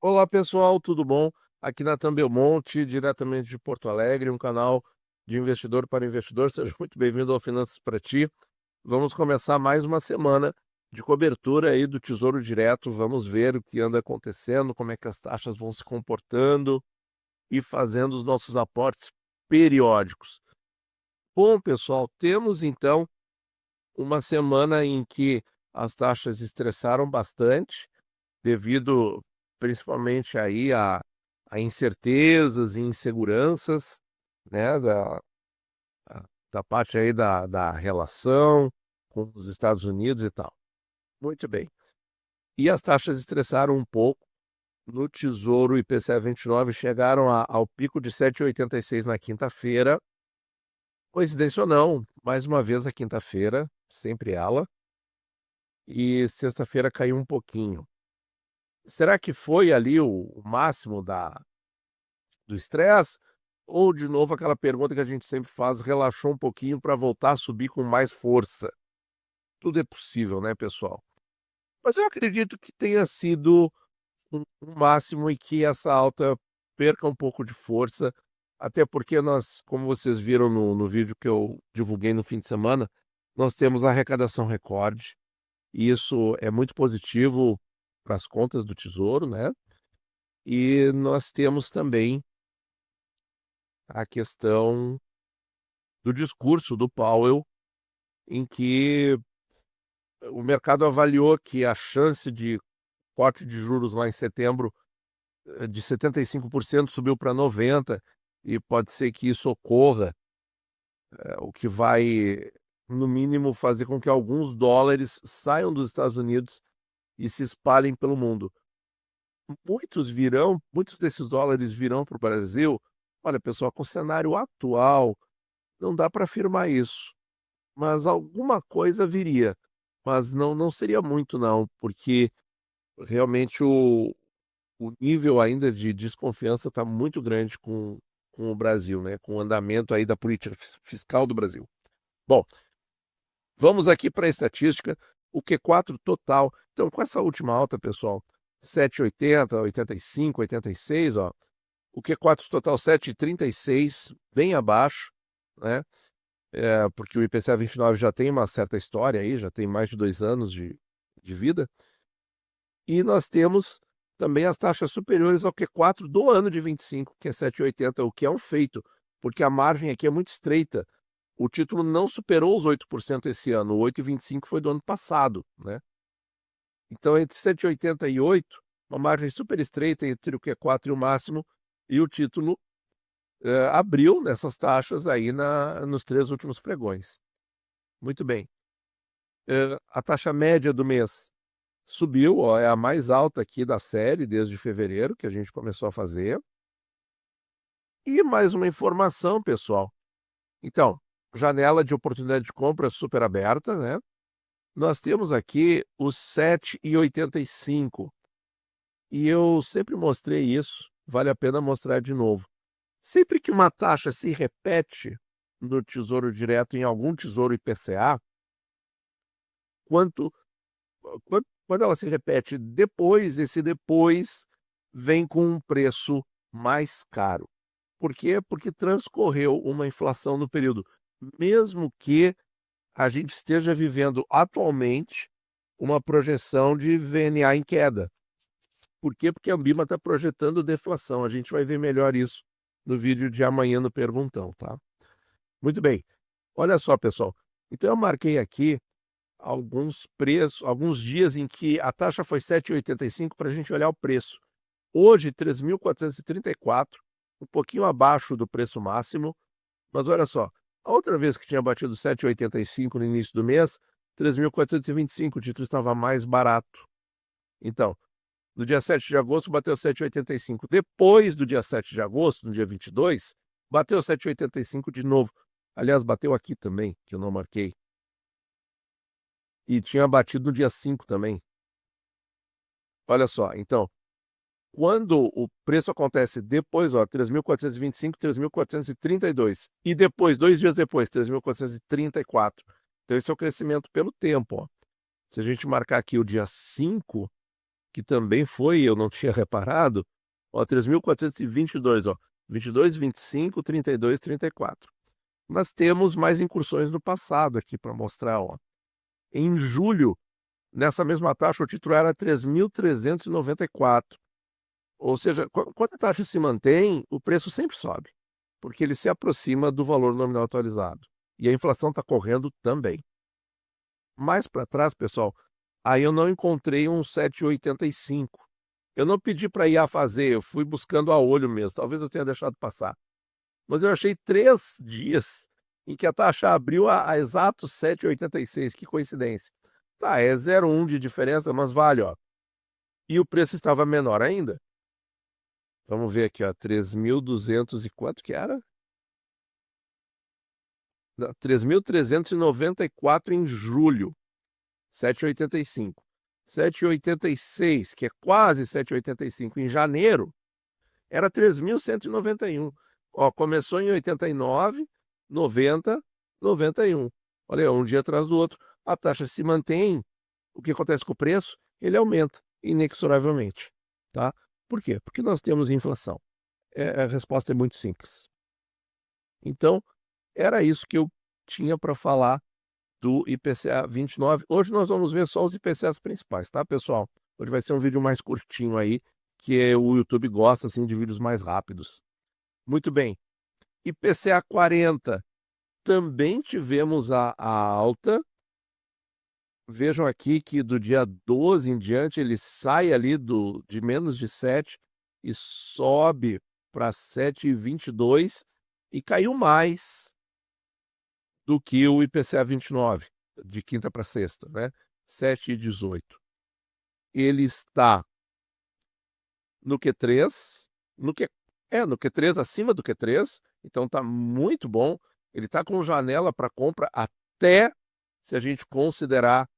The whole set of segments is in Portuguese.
Olá pessoal, tudo bom? Aqui Natan Belmonte, diretamente de Porto Alegre, um canal de investidor para investidor. Seja muito bem-vindo ao Finanças para Ti. Vamos começar mais uma semana de cobertura aí do Tesouro Direto. Vamos ver o que anda acontecendo, como é que as taxas vão se comportando e fazendo os nossos aportes periódicos. Bom, pessoal, temos então uma semana em que as taxas estressaram bastante, devido principalmente aí a incertezas e inseguranças, né, da parte aí da relação com os Estados Unidos e tal. Muito bem. E as taxas estressaram um pouco. No Tesouro IPCA 29 chegaram ao pico de 7,86 na quinta-feira. Coincidência ou não, mais uma vez a quinta-feira, sempre ela, e sexta-feira caiu um pouquinho. Será que foi ali o máximo do estresse? Ou, de novo, aquela pergunta que a gente sempre faz, relaxou um pouquinho para voltar a subir com mais força? Tudo é possível, né, pessoal? Mas eu acredito que tenha sido um máximo e que essa alta perca um pouco de força, até porque nós, como vocês viram no vídeo que eu divulguei no fim de semana, nós temos a arrecadação recorde, e isso é muito positivo para as contas do Tesouro, né? E nós temos também a questão do discurso do Powell, em que o mercado avaliou que a chance de corte de juros lá em setembro de 75% subiu para 90%, e pode ser que isso ocorra, o que vai, no mínimo, fazer com que alguns dólares saiam dos Estados Unidos e se espalhem pelo mundo. Muitos desses dólares virão para o Brasil. Olha, pessoal, com o cenário atual, não dá para afirmar isso, mas alguma coisa viria. Mas não seria muito não, porque realmente o nível ainda de desconfiança está muito grande com o Brasil, né, com o andamento aí da política fiscal do Brasil. Bom, vamos aqui para a estatística, o Q4 total. Então, com essa última alta, pessoal, 7,80, 85, 86, ó, o Q4 total 7,36, bem abaixo, né? Porque o IPCA 29 já tem uma certa história aí, já tem mais de 2 anos de vida. E nós temos também as taxas superiores ao Q4 do ano de 25, que é 7,80, o que é um feito, porque a margem aqui é muito estreita. O título não superou os 8% esse ano, o 8,25 foi do ano passado, né? Então, entre 7,80 e 8, uma margem super estreita entre o Q4 e o máximo, e o título abriu nessas taxas aí nos 3 últimos pregões. Muito bem. A taxa média do mês subiu, ó, é a mais alta aqui da série desde fevereiro, que a gente começou a fazer. E mais uma informação, pessoal. Então, janela de oportunidade de compra super aberta, né? Nós temos aqui os 7,85. E eu sempre mostrei isso, vale a pena mostrar de novo. Sempre que uma taxa se repete no Tesouro Direto em algum Tesouro IPCA, quanto quando ela se repete depois, esse depois vem com um preço mais caro. Por quê? Porque transcorreu uma inflação no período. Mesmo que a gente esteja vivendo atualmente uma projeção de VNA em queda. Por quê? Porque a Ambima está projetando deflação. A gente vai ver melhor isso no vídeo de amanhã no Perguntão, tá? Muito bem. Olha só, pessoal. Então eu marquei aqui alguns preços, alguns dias em que a taxa foi 7,85 para a gente olhar o preço. Hoje, 3.434, um pouquinho abaixo do preço máximo, mas olha só, a outra vez que tinha batido 7,85 no início do mês, 3.425, o título estava mais barato. Então, no dia 7 de agosto bateu 7,85. Depois do dia 7 de agosto, no dia 22, bateu 7,85 de novo. Aliás, bateu aqui também, que eu não marquei. E tinha batido no dia 5 também. Olha só, então, quando o preço acontece depois, ó, 3.425, 3.432, e depois, 2 dias depois, 3.434. Então esse é o crescimento pelo tempo, ó. Se a gente marcar aqui o dia 5, que também foi, eu não tinha reparado, ó, 3.422, ó, 22, 25, 32, 34. Nós temos mais incursões no passado aqui para mostrar, ó. Em julho, nessa mesma taxa, o título era 3.394. Ou seja, quando a taxa se mantém, o preço sempre sobe, porque ele se aproxima do valor nominal atualizado. E a inflação está correndo também. Mais para trás, pessoal, aí eu não encontrei um 7,85. Eu não pedi para IA fazer, eu fui buscando a olho mesmo. Talvez eu tenha deixado passar. Mas eu achei 3 dias em que a taxa abriu a exatos 7,86. Que coincidência. Tá, é 0,1 de diferença, mas vale, ó. E o preço estava menor ainda. Vamos ver aqui, ó, 3.200 e quanto que era? 3.394 em julho, 7,85. 7,86, que é quase 7,85 em janeiro, era 3.191. Ó, começou em 89, 90, 91. Olha, um dia atrás do outro. A taxa se mantém. O que acontece com o preço? Ele aumenta inexoravelmente, tá? Por quê? Porque nós temos inflação. A resposta é muito simples. Então, era isso que eu tinha para falar do IPCA 29. Hoje nós vamos ver só os IPCAs principais, tá, pessoal? Hoje vai ser um vídeo mais curtinho aí, que o YouTube gosta assim de vídeos mais rápidos. Muito bem. IPCA 40, também tivemos a alta. Vejam aqui que do dia 12 em diante ele sai ali de menos de 7 e sobe para 7,22 e caiu mais do que o IPCA 29, de quinta para sexta, né? 7,18. Ele está no Q3, no Q3, acima do Q3, então está muito bom. Ele está com janela para compra até, se a gente considerar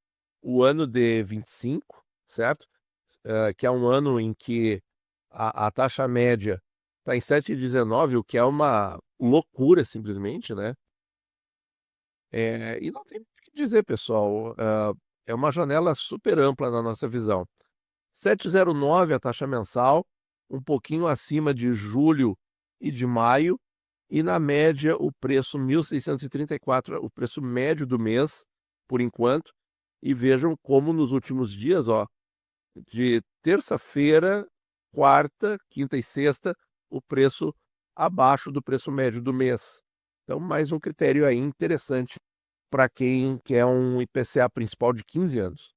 o ano de 25, certo? Que é um ano em que a taxa média está em 7,19, o que é uma loucura simplesmente, né? E não tem o que dizer, pessoal, é uma janela super ampla na nossa visão. 7,09 a taxa mensal, um pouquinho acima de julho e de maio, e na média o preço 1.634, o preço médio do mês, por enquanto. E vejam como nos últimos dias, ó, de terça-feira, quarta, quinta e sexta, o preço abaixo do preço médio do mês. Então, mais um critério aí interessante para quem quer um IPCA principal de 15 anos.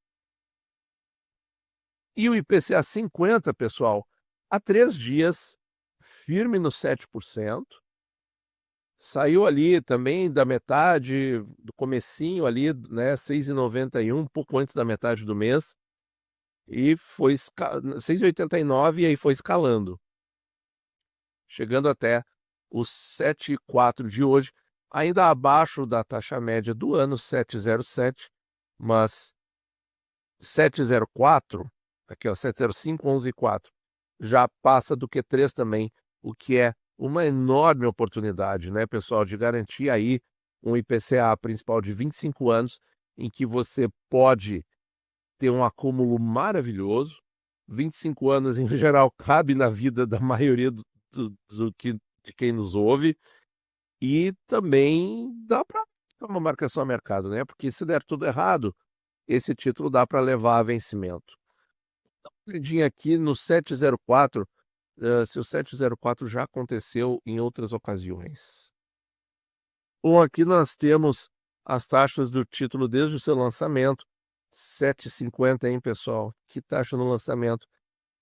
E o IPCA 50, pessoal, há 3 dias, firme no 7%, saiu ali também da metade, do comecinho ali, né, 6,91, um pouco antes da metade do mês, e foi 6,89 e aí foi escalando, chegando até os 7,4 de hoje, ainda abaixo da taxa média do ano, 7,07, mas 7,04, aqui ó, 7,05, 11,4, já passa do Q3 também, o que é uma enorme oportunidade, né, pessoal, de garantir aí um IPCA principal de 25 anos, em que você pode ter um acúmulo maravilhoso. 25 anos, em geral, cabe na vida da maioria de quem nos ouve, e também dá para uma marcação a mercado, né? Porque se der tudo errado, esse título dá para levar a vencimento. Dá uma olhadinha aqui no 704, se o 704 já aconteceu em outras ocasiões. Bom, aqui nós temos as taxas do título desde o seu lançamento, 7,50, hein, pessoal? Que taxa no lançamento?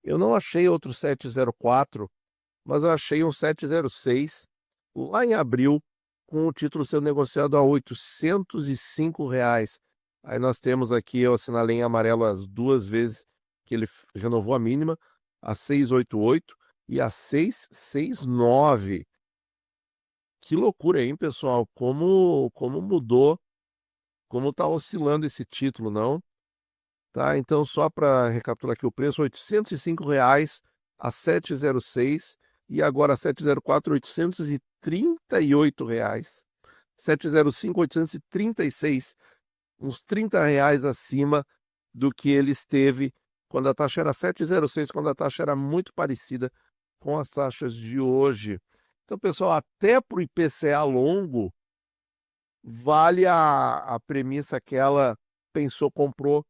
Eu não achei outro 704, mas eu achei um 706 lá em abril, com o título sendo negociado a R$ 805. Aí nós temos aqui, eu assinalei em amarelo as 2 vezes que ele renovou a mínima, a 688 e a 669. Que loucura, hein, pessoal? Como mudou, como está oscilando esse título, não? Tá, então só para recapitular aqui o preço, R$ 805 a 706 e agora a 704, R$ 838. 705, 836, uns R$ 30 acima do que ele esteve quando a taxa era 7,06, quando a taxa era muito parecida com as taxas de hoje. Então, pessoal, até para o IPCA longo, vale a premissa que ela pensou, comprou,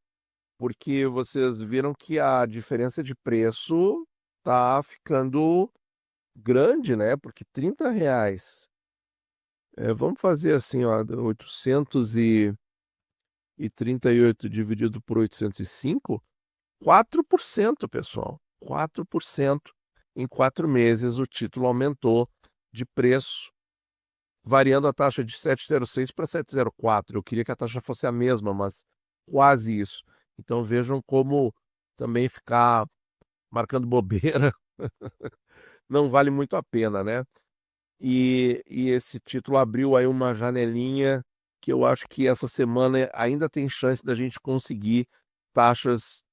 porque vocês viram que a diferença de preço tá ficando grande, né? Porque R$ 30, vamos fazer assim, ó, 838 dividido por 805, 4%, pessoal. 4% em 4 meses o título aumentou de preço, variando a taxa de 7,06 para 7,04. Eu queria que a taxa fosse a mesma, mas quase isso. Então vejam como também ficar marcando bobeira não vale muito a pena, né? E esse título abriu aí uma janelinha que eu acho que essa semana ainda tem chance da gente conseguir taxas,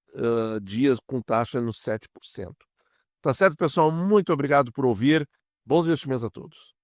dias com taxa nos 7%. Tá certo, pessoal? Muito obrigado por ouvir. Bons investimentos a todos.